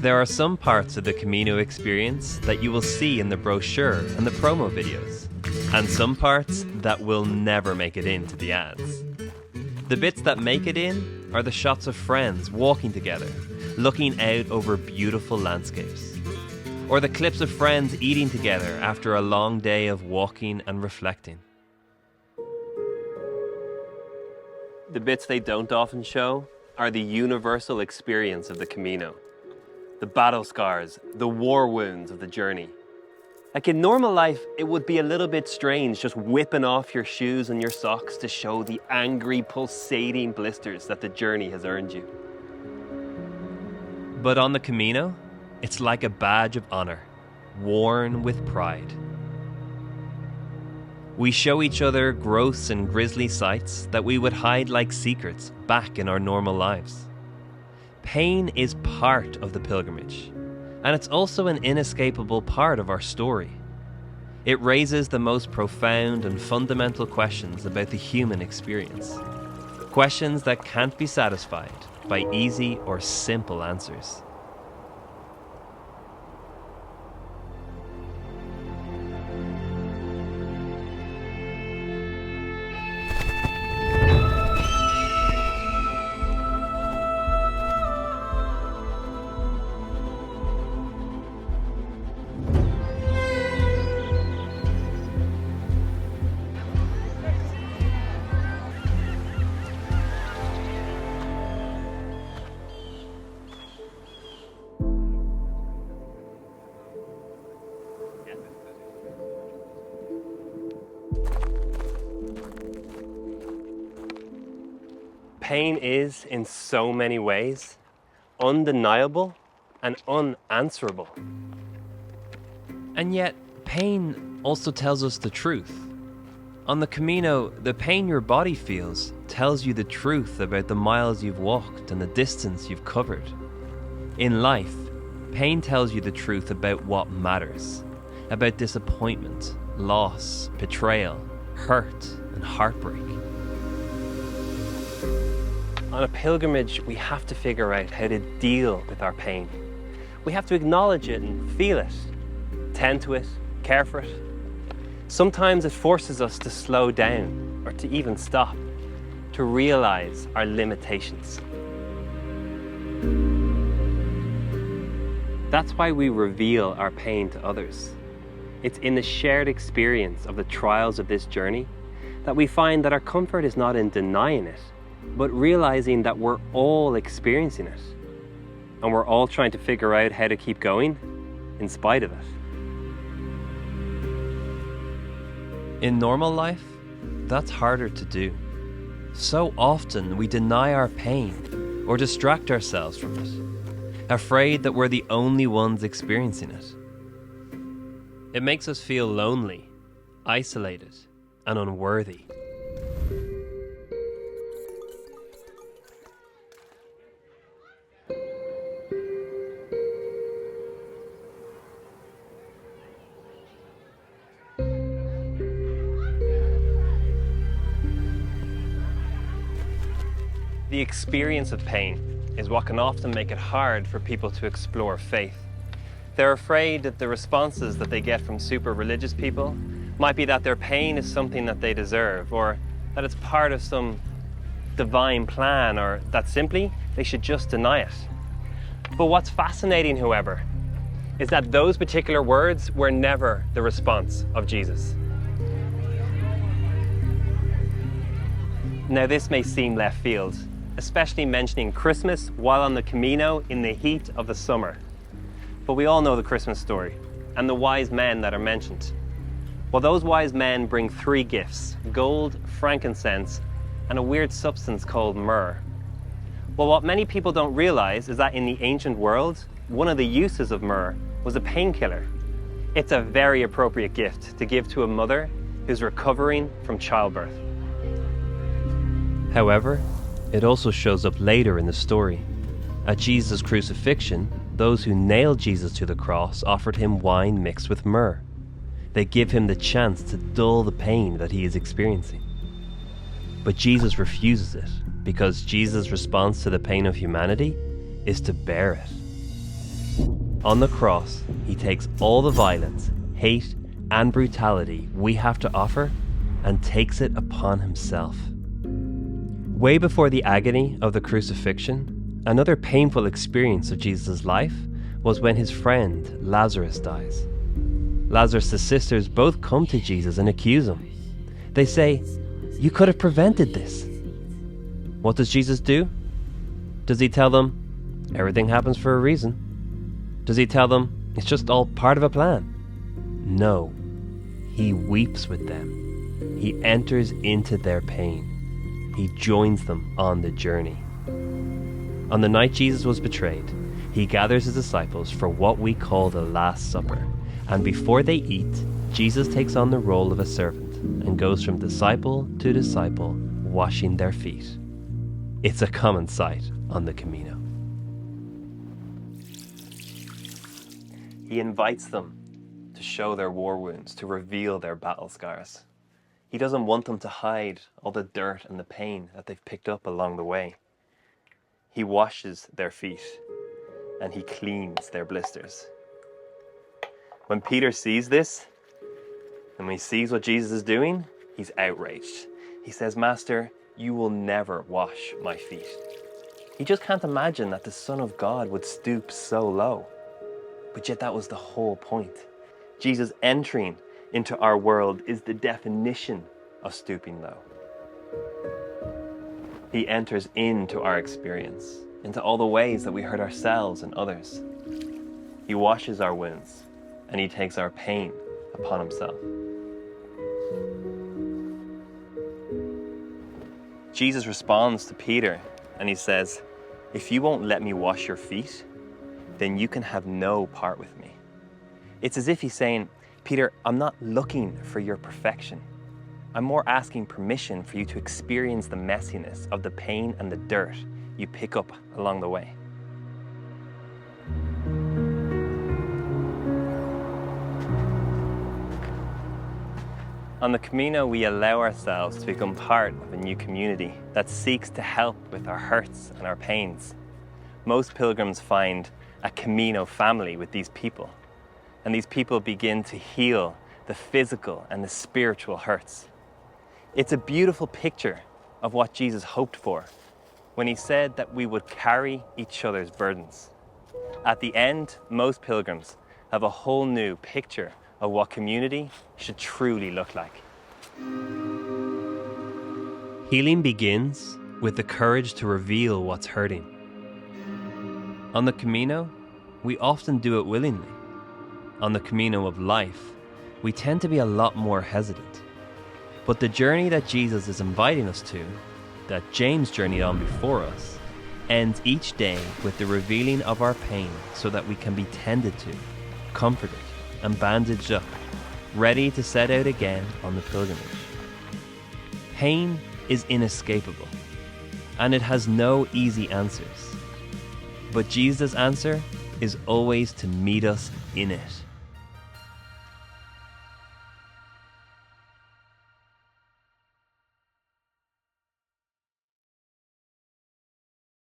There are some parts of the Camino experience that you will see in the brochure and the promo videos, and some parts that will never make it into the ads. The bits that make it in are the shots of friends walking together, looking out over beautiful landscapes, or the clips of friends eating together after a long day of walking and reflecting. The bits they don't often show are the universal experience of the Camino. The battle scars, the war wounds of the journey. Like in normal life, it would be a little bit strange just whipping off your shoes and your socks to show the angry, pulsating blisters that the journey has earned you. But on the Camino, it's like a badge of honor, worn with pride. We show each other gross and grisly sights that we would hide like secrets back in our normal lives. Pain is part of the pilgrimage, and it's also an inescapable part of our story. It raises the most profound and fundamental questions about the human experience. Questions that can't be satisfied by easy or simple answers. Pain is, in so many ways, undeniable and unanswerable. And yet, pain also tells us the truth. On the Camino, the pain your body feels tells you the truth about the miles you've walked and the distance you've covered. In life, pain tells you the truth about what matters, about disappointment, loss, betrayal, hurt, and heartbreak. On a pilgrimage, we have to figure out how to deal with our pain. We have to acknowledge it and feel it, tend to it, care for it. Sometimes it forces us to slow down or to even stop, to realize our limitations. That's why we reveal our pain to others. It's in the shared experience of the trials of this journey that we find that our comfort is not in denying it, but realizing that we're all experiencing it. And we're all trying to figure out how to keep going in spite of it. In normal life, that's harder to do. So often we deny our pain or distract ourselves from it, afraid that we're the only ones experiencing it. It makes us feel lonely, isolated, and unworthy. The experience of pain is what can often make it hard for people to explore faith. They're afraid that the responses that they get from super religious people might be that their pain is something that they deserve, or that it's part of some divine plan, or that simply they should just deny it. But what's fascinating, however, is that those particular words were never the response of Jesus. Now, this may seem left field, especially mentioning Christmas while on the Camino in the heat of the summer. But we all know the Christmas story and the wise men that are mentioned. Well, those wise men bring 3 gifts: gold, frankincense, and a weird substance called myrrh. Well, what many people don't realize is that in the ancient world, one of the uses of myrrh was a painkiller. It's a very appropriate gift to give to a mother who's recovering from childbirth. However, it also shows up later in the story. At Jesus' crucifixion, those who nailed Jesus to the cross offered him wine mixed with myrrh. They give him the chance to dull the pain that he is experiencing. But Jesus refuses it, because Jesus' response to the pain of humanity is to bear it. On the cross, he takes all the violence, hate, and brutality we have to offer and takes it upon himself. Way before the agony of the crucifixion, another painful experience of Jesus' life was when his friend Lazarus dies. Lazarus' sisters both come to Jesus and accuse him. They say, "You could have prevented this." What does Jesus do? Does he tell them, everything happens for a reason? Does he tell them, it's just all part of a plan? No. He weeps with them. He enters into their pain. He joins them on the journey. On the night Jesus was betrayed, he gathers his disciples for what we call the Last Supper. And before they eat, Jesus takes on the role of a servant and goes from disciple to disciple, washing their feet. It's a common sight on the Camino. He invites them to show their war wounds, to reveal their battle scars. He doesn't want them to hide all the dirt and the pain that they've picked up along the way. He washes their feet and he cleans their blisters. When Peter sees this, and when he sees what Jesus is doing, he's outraged. He says, "Master, you will never wash my feet." He just can't imagine that the Son of God would stoop so low. But yet that was the whole point. Jesus entering into our world is the definition of stooping low. He enters into our experience, into all the ways that we hurt ourselves and others. He washes our wounds, and he takes our pain upon himself. Jesus responds to Peter, and he says, "If you won't let me wash your feet, then you can have no part with me." It's as if he's saying, "Peter, I'm not looking for your perfection. I'm more asking permission for you to experience the messiness of the pain and the dirt you pick up along the way." On the Camino, we allow ourselves to become part of a new community that seeks to help with our hurts and our pains. Most pilgrims find a Camino family with these people, and these people begin to heal the physical and the spiritual hurts. It's a beautiful picture of what Jesus hoped for when he said that we would carry each other's burdens. At the end, most pilgrims have a whole new picture of what community should truly look like. Healing begins with the courage to reveal what's hurting. On the Camino, we often do it willingly. On the Camino of life, we tend to be a lot more hesitant. But the journey that Jesus is inviting us to, that James journeyed on before us, ends each day with the revealing of our pain so that we can be tended to, comforted, and bandaged up, ready to set out again on the pilgrimage. Pain is inescapable, and it has no easy answers. But Jesus' answer is always to meet us in it.